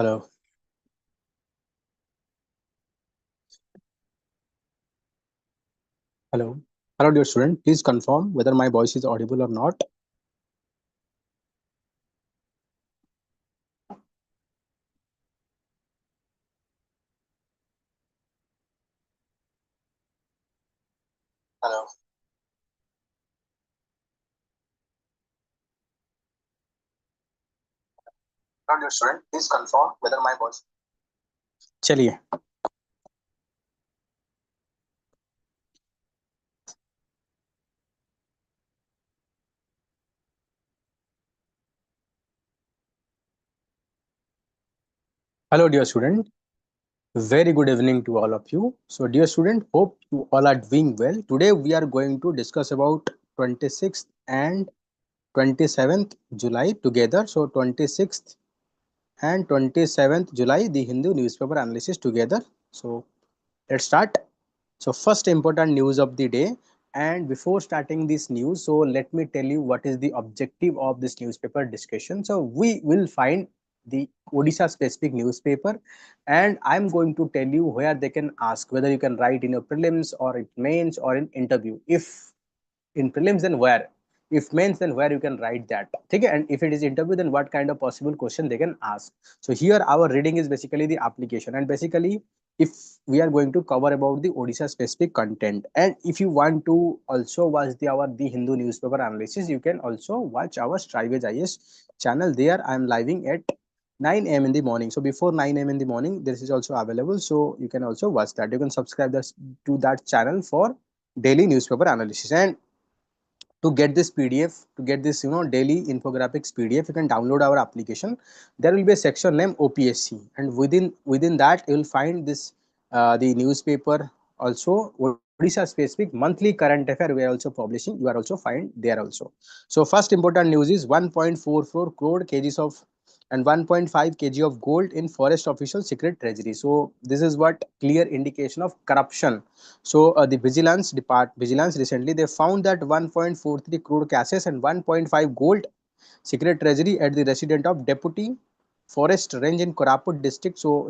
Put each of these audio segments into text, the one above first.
Hello. Hello. Hello, dear student. Please confirm whether my voice is audible or not. Hello. Hello, dear student. Please confirm whether my voice. चलिए. Hello, dear student. Very good evening to all of you. So, dear student, hope you all are doing well. Today, we are going to discuss about 26th and 27th July together. So, 26th and 27th July, the Hindu newspaper analysis together. So, let's start. So first important news of the day, and before starting this news, so let me tell you what is the objective of this newspaper discussion. So we will find the Odisha specific newspaper, and I'm going to tell you where they can ask whether you can write in your prelims or in mains or in interview. If in prelims, then where? If mains, then where you can write that. Okay? And if it is interview, then what kind of possible question they can ask. So here our reading is basically the application, and basically if we are going to cover about the Odisha specific content, and if you want to also watch the Hindu newspaper analysis, you can also watch our Strivage IS channel. There I am living at 9 a.m. in the morning. So before 9 a.m. in the morning, this is also available. So you can also watch that. You can subscribe to that channel for daily newspaper analysis. And to get this PDF, to get this daily infographics PDF, you can download our application. There will be a section named OPSC, and within that you will find this the newspaper also Odisha specific monthly current affair we are also publishing. You are also find there also. So first important news is 1.44 crore kgs of and 1.5 kg of gold in forest official secret treasury. So this is what clear indication of corruption. So the vigilance recently they found that 1.43 crore cases and 1.5 gold secret treasury at the resident of deputy forest range in Koraput district. So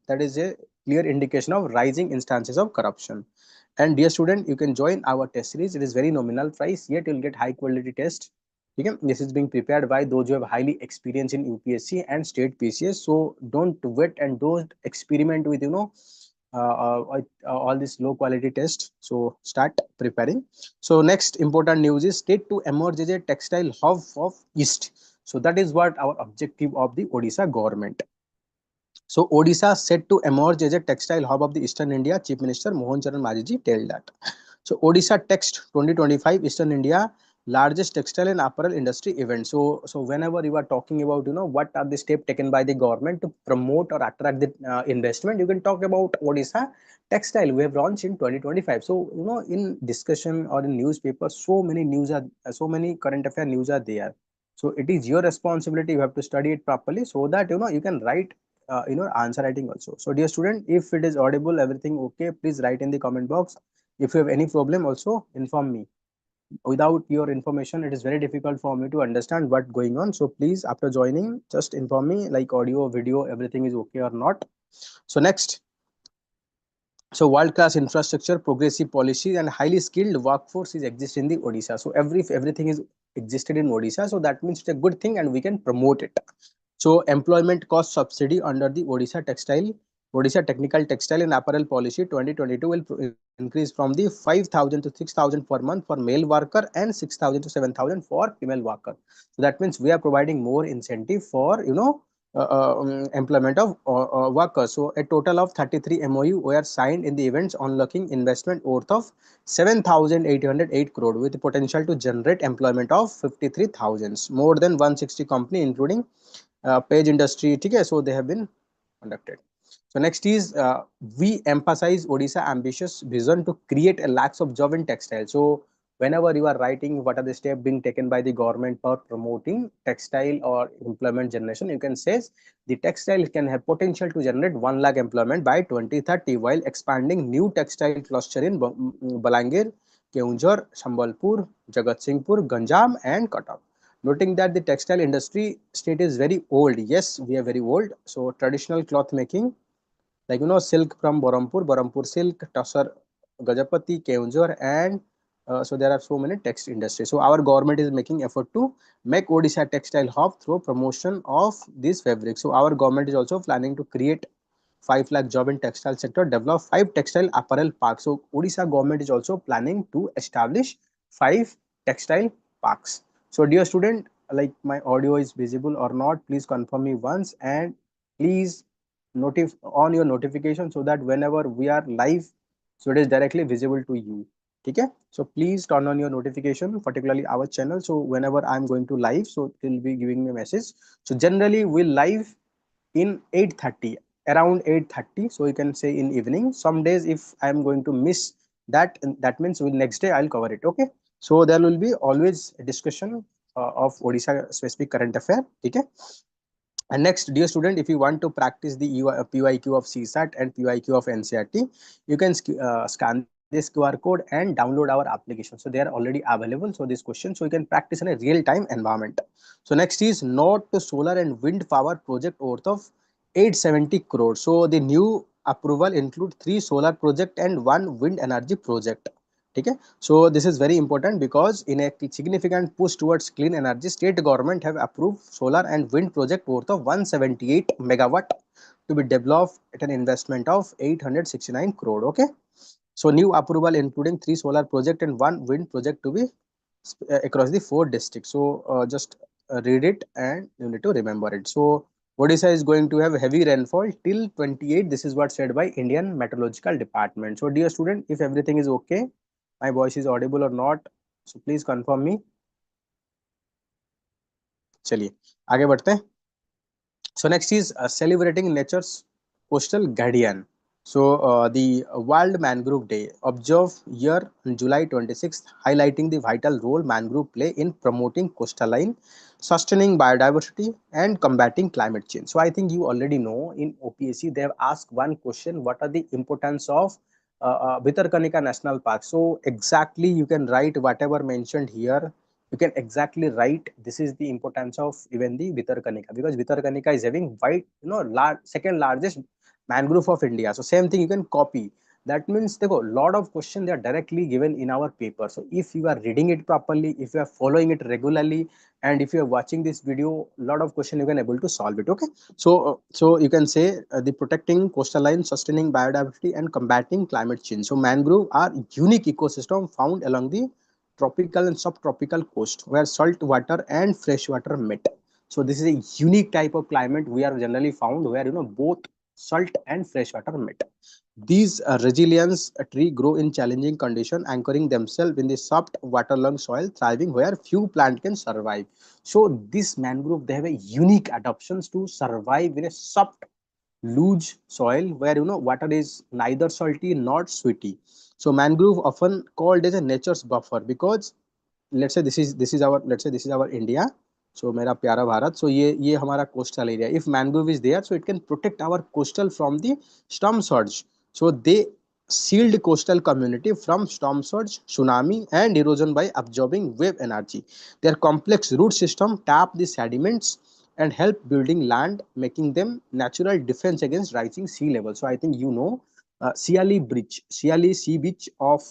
that is a clear indication of rising instances of corruption. And dear student, you can join our test series. It is very nominal price, yet you'll get high quality test. Okay? This is being prepared by those who have highly experience in UPSC and state PCS. So don't wait and don't experiment with all this low quality test. So start preparing. So next important news is state to emerge as a textile hub of East. So that is what our objective of the Odisha government. So Odisha set to emerge as a textile hub of the Eastern India. Chief Minister Mohan Charan Majiji told that. So Odisha Text 2025 Eastern India largest textile and apparel industry event. So whenever you are talking about what are the steps taken by the government to promote or attract the investment, you can talk about Odisha Textile we have launched in 2025. So in discussion or in newspaper, so many current affair news are there. So it is your responsibility. You have to study it properly so that you can write answer writing also. So dear student, if it is audible, everything okay, please write in the comment box. If you have any problem also inform me. Without your information it is very difficult for me to understand what going on. So please after joining just inform me like audio video everything is okay or not. So next, so world class infrastructure, progressive policies and highly skilled workforce is exist in the Odisha. So everything is existed in Odisha, so that means it's a good thing and we can promote it. So employment cost subsidy under the Odisha Technical Textile and Apparel Policy 2022 will increase from the 5,000 to 6,000 per month for male worker and 6,000 to 7,000 for female worker. So that means we are providing more incentive for employment of workers. So a total of 33 MOU were signed in the events unlocking investment worth of 7,808 crore with the potential to generate employment of 53,000. More than 160 company including page industry. Okay, so they have been conducted. So next is we emphasize Odisha ambitious vision to create a lakhs of job in textile. So whenever you are writing what are the steps being taken by the government for promoting textile or employment generation, you can say the textile can have potential to generate 1 lakh employment by 2030 while expanding new textile cluster in Balangir, Keunjhar, Sambalpur, Jagatsinghpur, Ganjam and Cuttack. noting that the textile industry state is very old. Yes, we are very old. So traditional cloth making, like silk from Barampur silk, Tasar, Gajapati, Keonjhar, and so there are so many text industries. So our government is making effort to make Odisha textile hub through promotion of this fabric. So our government is also planning to create 5 lakh job in textile sector, develop 5 textile apparel parks. So Odisha government is also planning to establish 5 textile parks. So dear student, like my audio is visible or not, please confirm me once, and please on your notification so that whenever we are live, so it is directly visible to you. Okay, so please turn on your notification, particularly our channel, so whenever I'm going to live, so it will be giving me a message. So generally we'll live in 8:30, around 8:30, so you can say in evening. Some days if I'm going to miss that, that means next day I'll cover it. Okay, so there will be always a discussion of Odisha specific current affair. Okay, and next, dear student, if you want to practice the PYQ of CSAT and PYQ of NCRT, you can scan this QR code and download our application. So they are already available. So this question, so you can practice in a real-time environment. So next is note to solar and wind power project worth of 870 crores. So the new approval include 3 solar project and 1 wind energy project. Okay, so this is very important because in a significant push towards clean energy, state government have approved solar and wind project worth of 178 megawatt to be developed at an investment of 869 crore. Okay, so new approval including 3 solar project and 1 wind project to be across the 4 districts. So just read it and you need to remember it. So Odisha is going to have heavy rainfall till 28. This is what said by Indian Meteorological Department. So dear student, if everything is okay, my voice is audible or not, so please confirm me. चलिए आगे बढ़ते हैं. So next is celebrating nature's coastal guardian. So the World Mangrove Day observed year July 26th, highlighting the vital role mangrove play in promoting coastline, sustaining biodiversity, and combating climate change. So I think you already know in OPSC they have asked one question: what are the importance of Bhitarkanika National Park? So exactly you can write whatever mentioned here, you can exactly write this is the importance of even the Vitarkanika, because Vitarkanika is having wide, second largest mangrove of India. So same thing you can copy. That means देखो lot of questions they are directly given in our paper. So if you are reading it properly, if you are following it regularly, and if you are watching this video, lot of question you can able to solve it. Okay, so you can say the protecting coastal line, sustaining biodiversity, and combating climate change. So mangrove are unique ecosystem found along the tropical and subtropical coast where salt water and fresh water meet. So this is a unique type of climate we are generally found where both salt and fresh water meet. These resilience tree grow in challenging condition, anchoring themselves in the soft waterlogged soil, thriving where few plant can survive. So this mangrove they have a unique adaptations to survive in a soft loose soil where water is neither salty nor sweety. So mangrove often called as a nature's buffer because let's say this is our India. So मेरा प्यारा Bharat. So ये हमारा coastal area. If mangrove is there, so it can protect our coastal from the storm surge. So they shield coastal community from storm surge, tsunami, and erosion by absorbing wave energy. Their complex root system tap the sediments and help building land, making them natural defense against rising sea level. So I think Siali Sea Beach of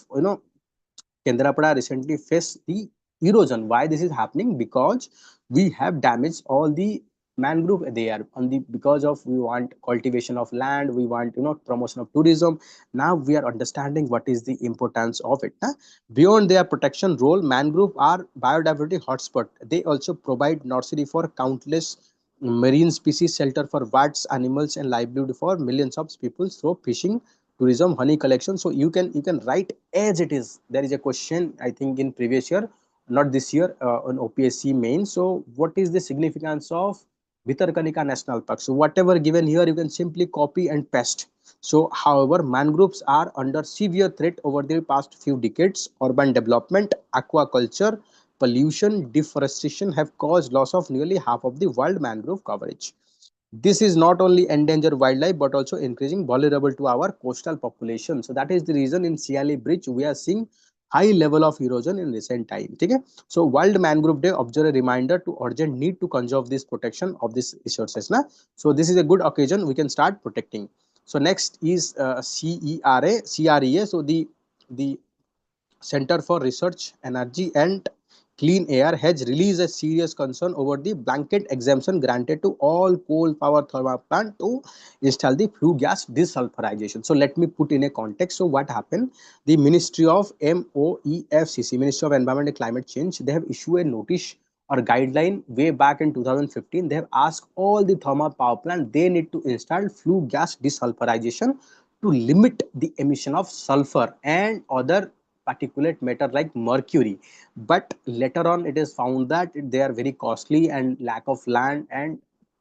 Kendrapada recently faced the erosion. Why this is happening? Because we have damaged all the mangrove there on the because of we want cultivation of land, we want promotion of tourism. Now we are understanding what is the importance of it. Huh? Beyond their protection role, mangrove are biodiversity hotspot. They also provide nursery for countless marine species, shelter for birds, animals, and livelihood for millions of people through fishing, tourism, honey collection. So you can write as it is. There is a question I think in previous year, not this year, on OPSC main. So what is the significance of Bhitarkanika National Park? So whatever given here you can simply copy and paste. So however, mangroves are under severe threat over the past few decades. Urban development, aquaculture, pollution, deforestation have caused loss of nearly half of the world mangrove coverage. This is not only endangered wildlife but also increasing vulnerable to our coastal population. So that is the reason in Siali Bridge we are seeing high level of erosion in recent time. Okay, so World Mangrove Day observe a reminder to urgent need to conserve this protection of these resources na. So this is a good occasion, we can start protecting. So next is CREA. So the Center for Research, Energy and Clean Air has released a serious concern over the blanket exemption granted to all coal power thermal plant to install the flue gas desulfurization. So let me put in a context. So what happened? The Ministry of MOEFCC, Ministry of Environment and Climate Change, they have issued a notice or guideline way back in 2015. They have asked all the thermal power plant they need to install flue gas desulfurization to limit the emission of sulfur and other particulate matter like mercury. But later on it is found that they are very costly and lack of land, and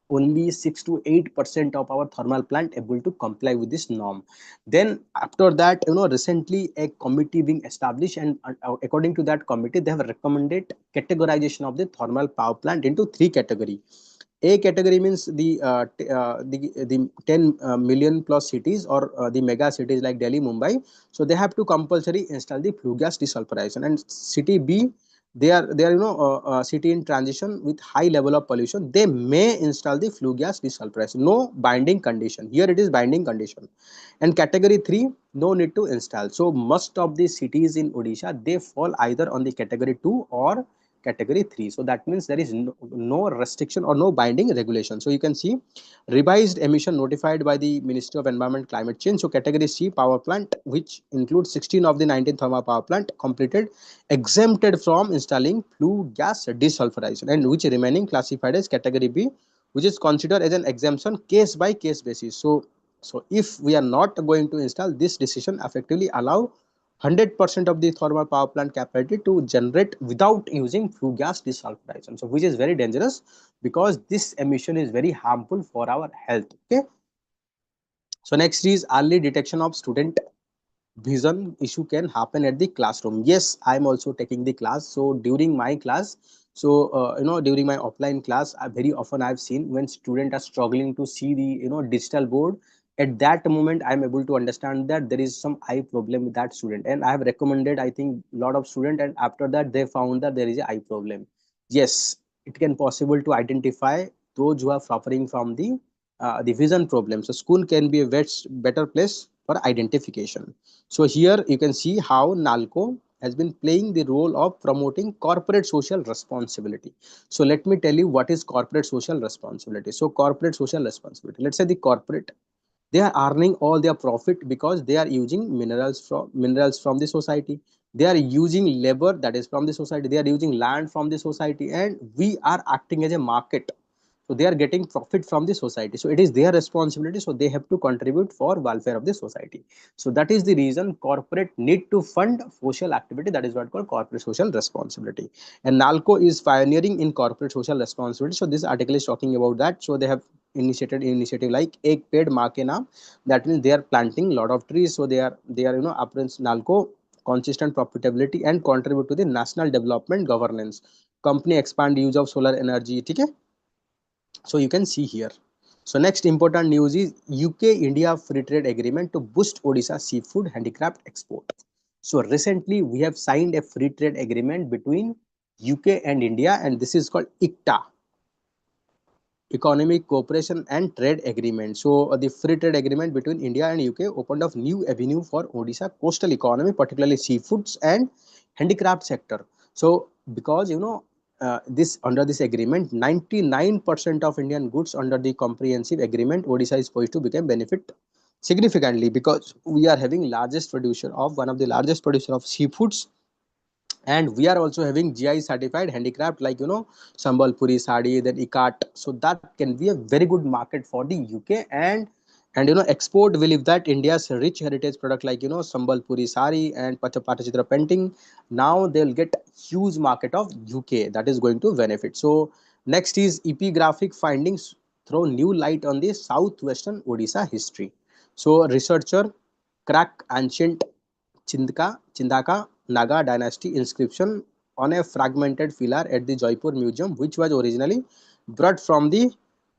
only 6 to 8% of our thermal plant able to comply with this norm. Then after that, recently a committee being established, and according to that committee they have recommended categorization of the thermal power plant into three category. A category means the 10 million plus cities, or the mega cities like Delhi, Mumbai. So they have to compulsory install the flue gas desulfurization. And city B, they are city in transition with high level of pollution. They may install the flue gas desulfurization. No binding condition. Here it is binding condition. And category 3, no need to install. So most of the cities in Odisha, they fall either on the category 2 or category 3. So that means there is no restriction or no binding regulation. So you can see revised emission notified by the Ministry of Environment Climate Change. So category C power plant, which includes 16 of the 19 thermal power plant completed, exempted from installing flue gas desulfurization, and which remaining classified as category B, which is considered as an exemption case by case basis. So if we are not going to install, this decision effectively allow 100% of the thermal power plant capacity to generate without using flue gas desulfurization. So which is very dangerous, because this emission is very harmful for our health. Okay. So next is early detection of student vision issue can happen at the classroom. Yes, I am also taking the class. So during my class, during my offline class, very often I've seen when students are struggling to see the digital board. At that moment I am able to understand that there is some eye problem with that student, and I have recommended, I think, lot of student, and after that they found that there is a eye problem. Yes, it can possible to identify those who are suffering from the vision problem. So school can be a better place for identification. So here you can see how NALCO has been playing the role of promoting corporate social responsibility. So let me tell you what is corporate social responsibility. So corporate social responsibility, let's say the corporate, they are earning all their profit because they are using minerals from the society. They are using labor that is from the society. They are using land from the society, and we are acting as a market. So they are getting profit from the society, so it is their responsibility, so they have to contribute for welfare of the society. So that is the reason corporate need to fund social activity, that is what called corporate social responsibility. And NALCO is pioneering in corporate social responsibility. So this article is talking about that. So they have initiated initiative like ek ped maa ke naam, that means they are planting lot of trees. So they are appearance NALCO consistent profitability and contribute to the national development governance. Company expand use of solar energy. Okay. So you can see here. So next important news is UK India free trade agreement to boost Odisha seafood handicraft export. So recently we have signed a free trade agreement between UK and India, and this is called ICTA, Economic Cooperation and Trade Agreement. So the free trade agreement between India and UK opened up new avenue for Odisha coastal economy, particularly seafoods and handicraft sector. So because this under this agreement, 99% of Indian goods under the comprehensive agreement, Odisha is poised to become benefit significantly, because we are having largest producer of one of the largest producer of seafoods, and we are also having GI certified handicraft like Sambalpuri sari, then ikat. So that can be a very good market for the UK. And export will, if that India's rich heritage product like Sambalpuri sari and Patachitra painting, now they'll get huge market of UK, that is going to benefit. So next is epigraphic findings throw new light on the southwestern Odisha history. So researcher crack ancient Chindaka Naga dynasty inscription on a fragmented pillar at the Jaipur Museum, which was originally brought from the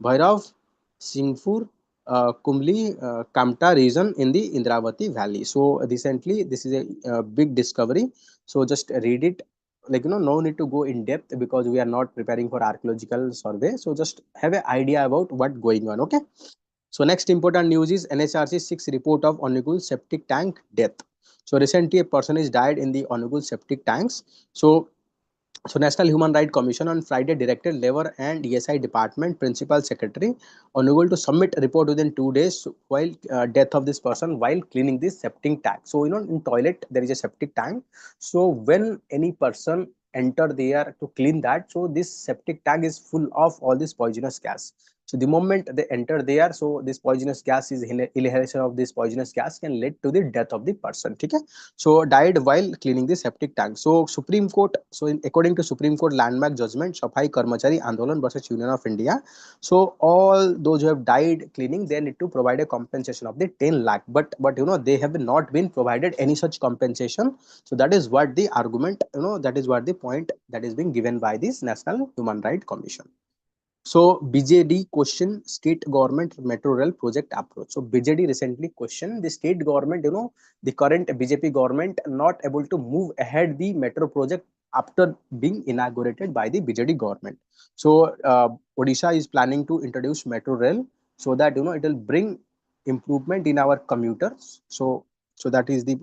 Bhairav Singhpur Kumli Kamta region in the Indravati Valley. So recently, this is a big discovery. So just read it. Like no need to go in depth because we are not preparing for archaeological survey. So just have an idea about what going on. Okay. So next important news is NHRC 6 report of Onugul septic tank death. So recently, a person is died in the Onugul septic tanks. So National Human Rights Commission on Friday directed Labor and ESI Department Principal Secretary Onugul to submit a report within 2 days while death of this person while cleaning this septic tank. So in toilet there is a septic tank. So when any person enter there to clean that, so this septic tank is full of all this poisonous gas. So the moment they enter there, so this poisonous gas is inhalation of this poisonous gas can lead to the death of the person. Okay, so died while cleaning the septic tank. So Supreme Court, according to Supreme Court landmark judgment, Safai Karmachari Andolan versus Union of India. So all those who have died cleaning, they need to provide a compensation of the 10 lakh. But they have not been provided any such compensation. So that is what the argument, that is what the point that is being given by this National Human Rights Commission. So BJD question state government metro rail project approach. So BJD recently questioned the state government, the current BJP government not able to move ahead the metro project after being inaugurated by the BJD government. So Odisha is planning to introduce metro rail so that it will bring improvement in our commuters. So that is the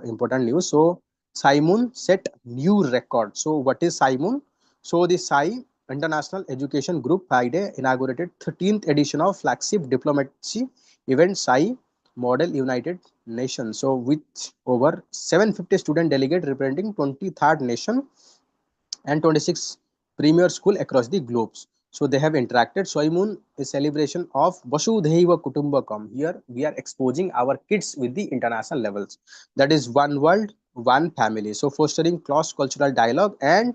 important news. So Simon set new record. So what is Simon? So the Sai International Education Group Friday inaugurated 13th edition of flagship diplomacy event SAI Model United Nations. So with over 750 student delegates representing 23rd nation and 26 premier school across the globes. So they have interacted. Soimun is celebration of Vasudhaiva Kutumbakam. Here we are exposing our kids with the international levels. That is one world, one family. So fostering cross-cultural dialogue and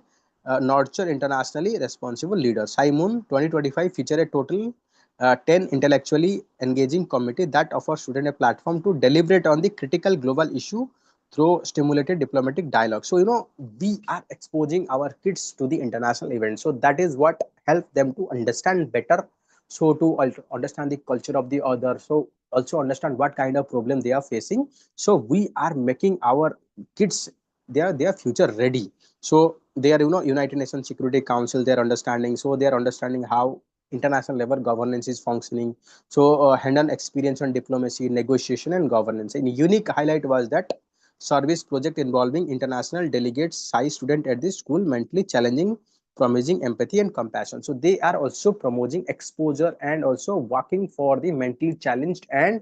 nurture internationally responsible leaders. Simon 2025 feature a total 10 intellectually engaging committee that offers students a platform to deliberate on the critical global issue through stimulated diplomatic dialogue. So we are exposing our kids to the international events, so that is what help them to understand better, so to understand the culture of the other, so also understand what kind of problem they are facing. So we are making our kids their future ready. So they are United Nations Security Council, they are understanding, so they are understanding how international level governance is functioning. So hand-on experience on diplomacy, negotiation and governance. And unique highlight was that service project involving international delegates, Sai student at the school, mentally challenging, promising empathy and compassion. So they are also promoting exposure and also working for the mentally challenged and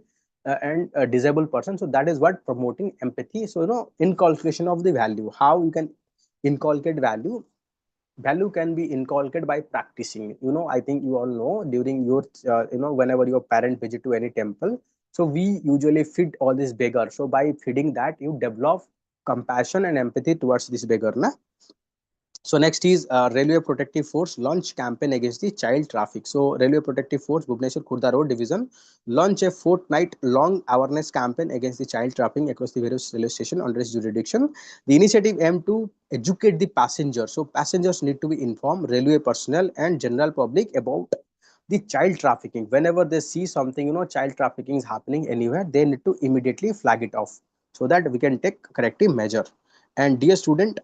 disabled person. So that is what promoting empathy. So inculcation of the value, how you can inculcate value can be inculcated by practicing. I think you all know during your whenever your parent visit to any temple, so we usually feed all these beggars. So by feeding that, you develop compassion and empathy towards this beggar na. So next is Railway Protective Force launch campaign against the child traffic. So Railway Protective Force Bhubaneswar Khurda Road Division launch a fortnight long awareness campaign against the child trafficking across the various railway station under its jurisdiction. The initiative aimed to educate the passengers. So passengers need to be informed, railway personnel and general public about the child trafficking. Whenever they see something, child trafficking is happening anywhere, they need to immediately flag it off so that we can take corrective measure. And dear student,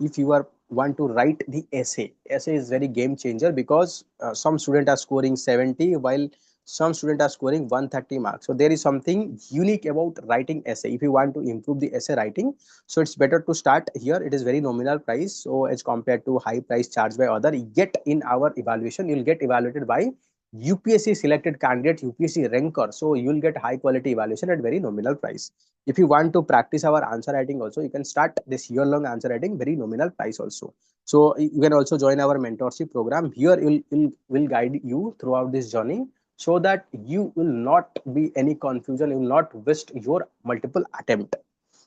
if you are want to write the essay is very game changer because some students are scoring 70 while some students are scoring 130 marks. So there is something unique about writing essay. If you want to improve the essay writing, so it's better to start here. It is very nominal price, so as compared to high price charged by other, yet in our evaluation you'll get evaluated by UPSC selected candidate, UPSC ranker. So you'll get high quality evaluation at very nominal price. If you want to practice our answer writing also, you can start this year long answer writing very nominal price also. So you can also join our mentorship program. Here will guide you throughout this journey so that you will not be any confusion, you will not waste your multiple attempt.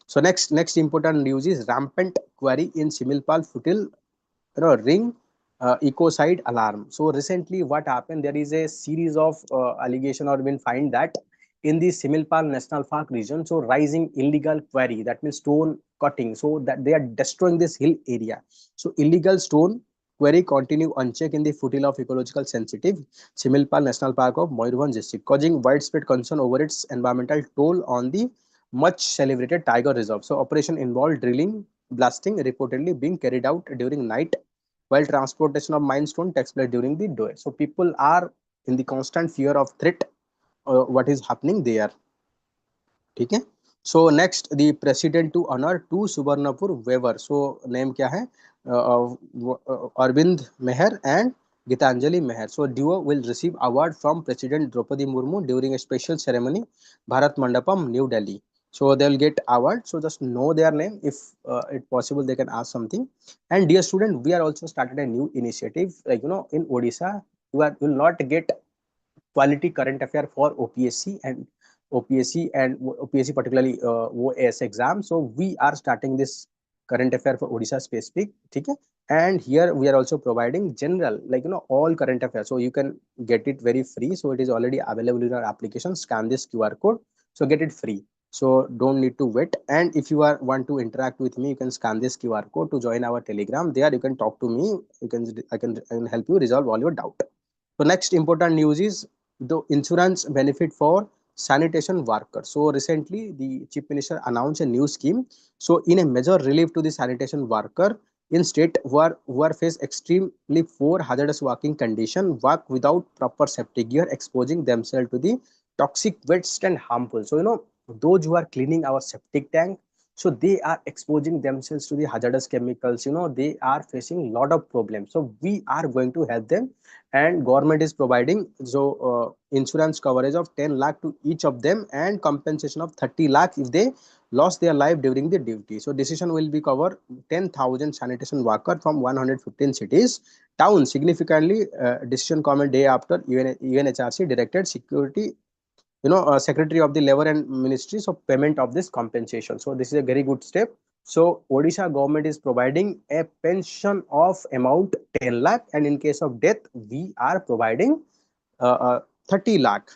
So next important news is rampant query in Similpal Footil ring ecocide alarm. So recently what happened, there is a series of allegation or been find that in the Similpal National Park region, so rising illegal quarry, that means stone cutting, so that they are destroying this hill area. So illegal stone quarry continue unchecked in the foothills of ecological sensitive Similpal National Park of Mayurbhanj district, causing widespread concern over its environmental toll on the much celebrated tiger reserve. So operation involved drilling, blasting reportedly being carried out during night, while transportation of minestone takes place during the day. So people are in the constant fear of threat, what is happening there. ठीक है. So next, the president to honor two Subarnapur weaver. So name क्या है? Arvind Meher and Gitanjali Meher. So duo will receive award from President Draupadi Murmu during a special ceremony, Bharat Mandapam, New Delhi. So they will get award. So just know their name. If it possible, they can ask something. And dear student, we are also started a new initiative. Like in Odisha, you will not get quality current affair for OPSC particularly OAS exam. So we are starting this current affair for Odisha specific. Okay? And here we are also providing general, like all current affairs. So you can get it very free. So it is already available in our application. Scan this QR code. So get it free. So don't need to wait. And if you are want to interact with me, you can scan this QR code to join our Telegram. There you can talk to me. I can help you resolve all your doubt. So next important news is the insurance benefit for sanitation workers. So recently the chief minister announced a new scheme. So in a major relief to the sanitation worker in state who are face extremely poor hazardous working condition, work without proper safety gear, exposing themselves to the toxic waste and harmful. So those who are cleaning our septic tank, so they are exposing themselves to the hazardous chemicals. They are facing lot of problems. So we are going to help them, and government is providing insurance coverage of 10 lakh to each of them and compensation of 30 lakh if they lost their life during the duty. So decision will be cover 10,000 sanitation worker from 115 cities towns significantly. Decision comment day after UNHRC directed security, secretary of the labor and ministries of payment of this compensation. So this is a very good step. So Odisha government is providing a pension of amount 10 lakh, and in case of death we are providing 30 lakh.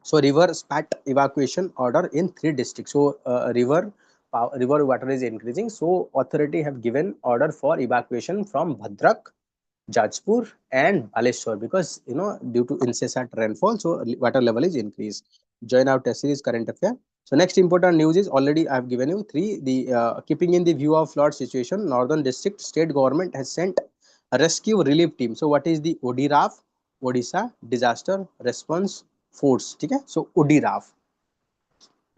So river spat evacuation order in 3 districts. So river water is increasing, so authority have given order for evacuation from Bhadrak, Jajpur and Baleshwar, because due to incessant rainfall, so water level is increased. Join our test series current affair. So next important news is already I have given you three. The keeping in the view of flood situation, Northern District State Government has sent a rescue relief team. So what is the ODRAF? Odisha Disaster Response Force. Okay? So ODRAF,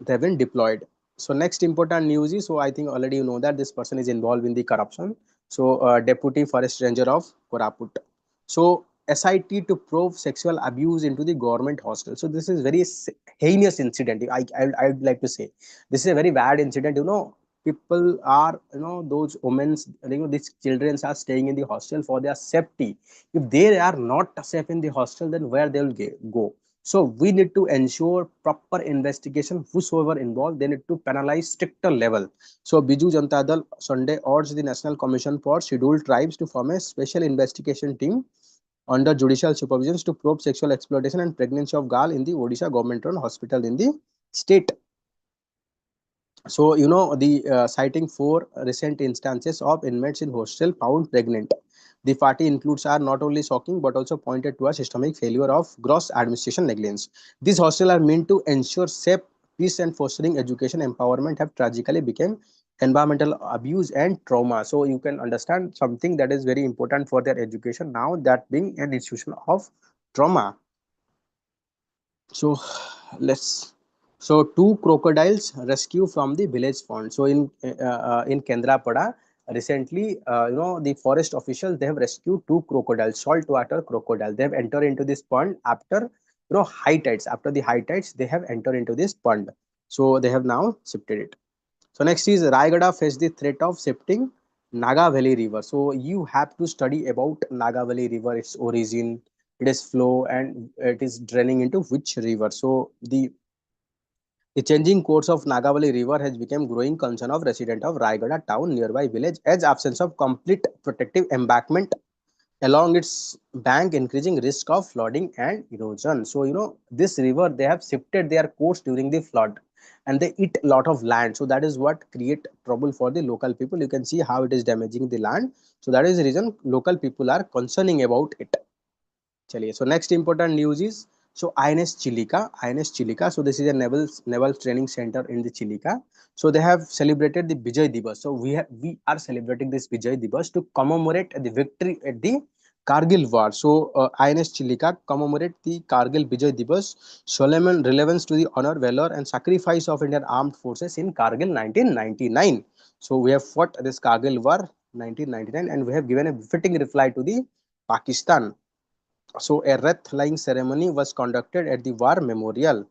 they have been deployed. So next important news is, so I think already you know that this person is involved in the corruption. So deputy forest ranger of Koraput. So SIT to probe sexual abuse into the government hostel. So this is very heinous incident. I would like to say this is a very bad incident. People are, those women's, these children are staying in the hostel for their safety. If they are not safe in the hostel, then where they will go? So we need to ensure proper investigation. Whosoever involved, they need to penalize stricter level. So Biju Janata Dal Sunday urged the National Commission for Scheduled Tribes to form a special investigation team under judicial supervision to probe sexual exploitation and pregnancy of girl in the Odisha government-run hospital in the state. So the citing 4 recent instances of inmates in hostel found pregnant. The party includes are not only shocking but also pointed to a systemic failure of gross administration negligence. These hostels are meant to ensure safe, peace and fostering education empowerment have tragically become environmental abuse and trauma. So you can understand something that is very important for their education now, that being an institution of trauma. So let's. So two crocodiles rescue from the village pond. So in Kendrapada recently, the forest officials, they have rescued two crocodiles, saltwater crocodile. They have entered into this pond after high tides. After the high tides, they have entered into this pond. So they have now shifted it. So next is Raigada face the threat of septing Naga Valley River. So you have to study about Naga Valley River, its origin, its flow, and it is draining into which river. So the changing course of Nagavali River has become growing concern of resident of Raigada town nearby village, as absence of complete protective embankment along its bank increasing risk of flooding and erosion. So this river, they have shifted their course during the flood. and they eat a lot of land. So that is what create trouble for the local people. You can see how it is damaging the land. So that is the reason local people are concerning about it. चलिए, so next important news is, so INS Chilica, INS Chilica. So this is a naval training center in the Chilica. So they have celebrated the Vijay Divas. So we are celebrating this Vijay Divas to commemorate the victory at the Kargil War. So INS Chilica commemorate the Kargil Vijay Divas, solemn relevance to the honor, valor, and sacrifice of Indian armed forces in Kargil 1999. So we have fought this Kargil War 1999, and we have given a fitting reply to the Pakistan. So a wreath-laying ceremony was conducted at the War Memorial.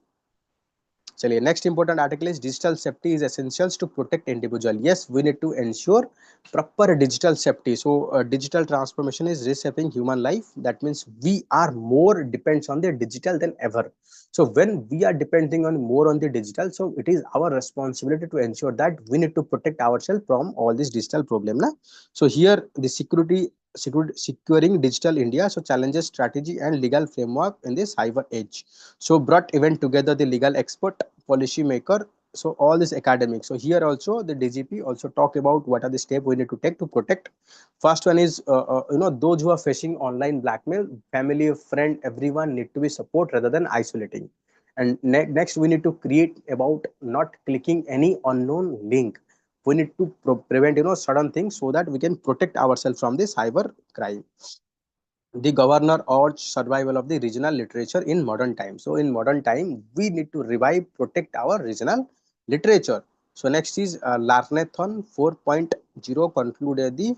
चलिए, next important article is digital safety is essentials to protect individual. Yes, we need to ensure proper digital safety. So digital transformation is reshaping human life. That means we are more depends on the digital than ever. So when we are depending on more on the digital, so it is our responsibility to ensure that we need to protect ourselves from all this digital problem na. So here the securing digital India, so challenges strategy and legal framework in this cyber age. So brought event together the legal expert, policy maker, so all this academic. So here also the DGP also talk about what are the steps we need to take to protect. First one is those who are facing online blackmail, family, friend, everyone need to be support rather than isolating. And next we need to create about not clicking any unknown link. We need to prevent certain things so that we can protect ourselves from the cyber crime. The governor urged survival of the regional literature in modern times. So in modern time, we need to revive, protect our regional literature. So next is Larnathon 4.0 concluded the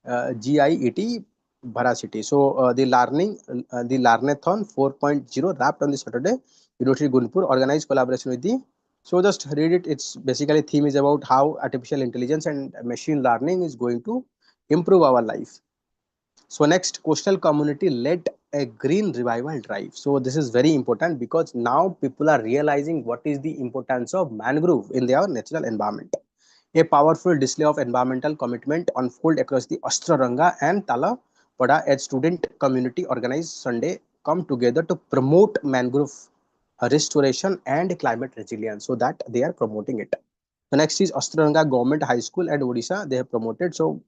GIET Veracity. So the Larnathon 4.0 wrapped on the Saturday. University Gunpur organized collaboration with the. So just read it. It's basically theme is about how artificial intelligence and machine learning is going to improve our life. So next, coastal community led a green revival drive. So this is very important because now people are realizing what is the importance of mangrove in their natural environment. A powerful display of environmental commitment unfold across the Astraranga and Talapada as student community organized Sunday come together to promote mangrove restoration and climate resilience. So that they are promoting it. The next is Astraranga Government High School and Odisha. They have promoted. So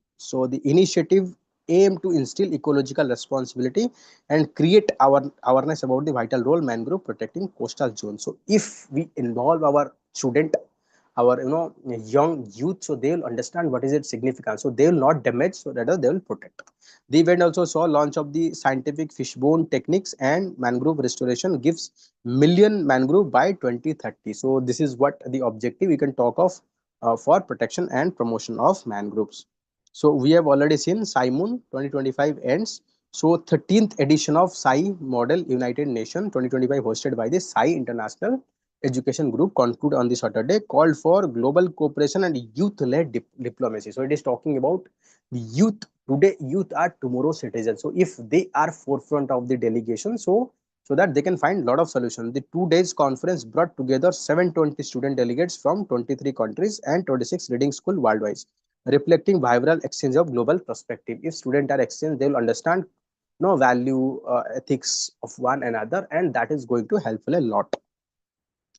the initiative aim to instill ecological responsibility and create our awareness about the vital role mangrove protecting coastal zones. So if we involve our student, our young youth, so they will understand what is its significance. So they will not damage, so rather they will protect. The event also saw launch of the scientific fishbone techniques and mangrove restoration gives million mangrove by 2030. So this is what the objective we can talk of for protection and promotion of mangroves. So we have already seen Simon 2025 ends. So 13th edition of Sai Model United Nations 2025 hosted by the Sai International Education Group conclude on the Saturday called for global cooperation and youth-led diplomacy. So it is talking about the youth. Today, youth are tomorrow's citizens. So if they are forefront of the delegation, so that they can find a lot of solutions. The 2 days conference brought together 720 student delegates from 23 countries and 26 reading school worldwide, reflecting vibrant exchange of global perspective. If students are exchange, they will understand no value ethics of one another, and that is going to helpful a lot.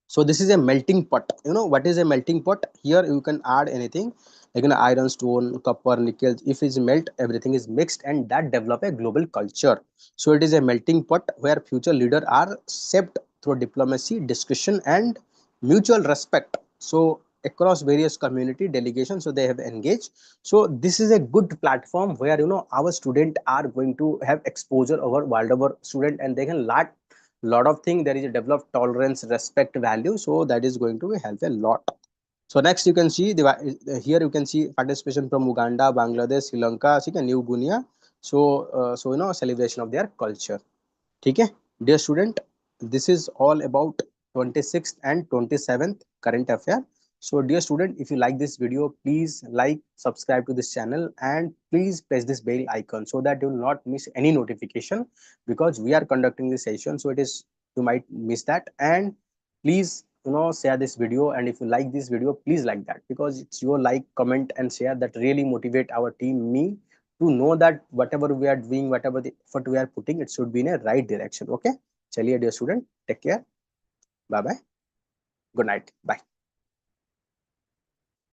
So this is a melting pot. You know what is a melting pot? Here you can add anything like an iron, stone, copper, nickel. If it's melt, everything is mixed, and that develop a global culture. So it is a melting pot where future leaders are shaped through diplomacy, discussion, and mutual respect. So across various community delegations, so they have engaged. So this is a good platform where our student are going to have exposure over world over student, and they can learn lot of things. There is a developed tolerance, respect, value. So that is going to help a lot. So next you can see the here you can see participation from Uganda, Bangladesh, Sri Lanka, New Guinea. So celebration of their culture. Okay, dear student, this is all about 26th and 27th current affair. So dear student, if you like this video, please like, subscribe to this channel, and please press this bell icon so that you will not miss any notification, because we are conducting this session, so it is you might miss that. And please share this video, and if you like this video, please like that, because it's your like, comment, and share that really motivate our team, me, to know that whatever we are doing, whatever the effort we are putting, it should be in a right direction. Okay, chaliye dear student, take care, bye bye. Good night. Bye.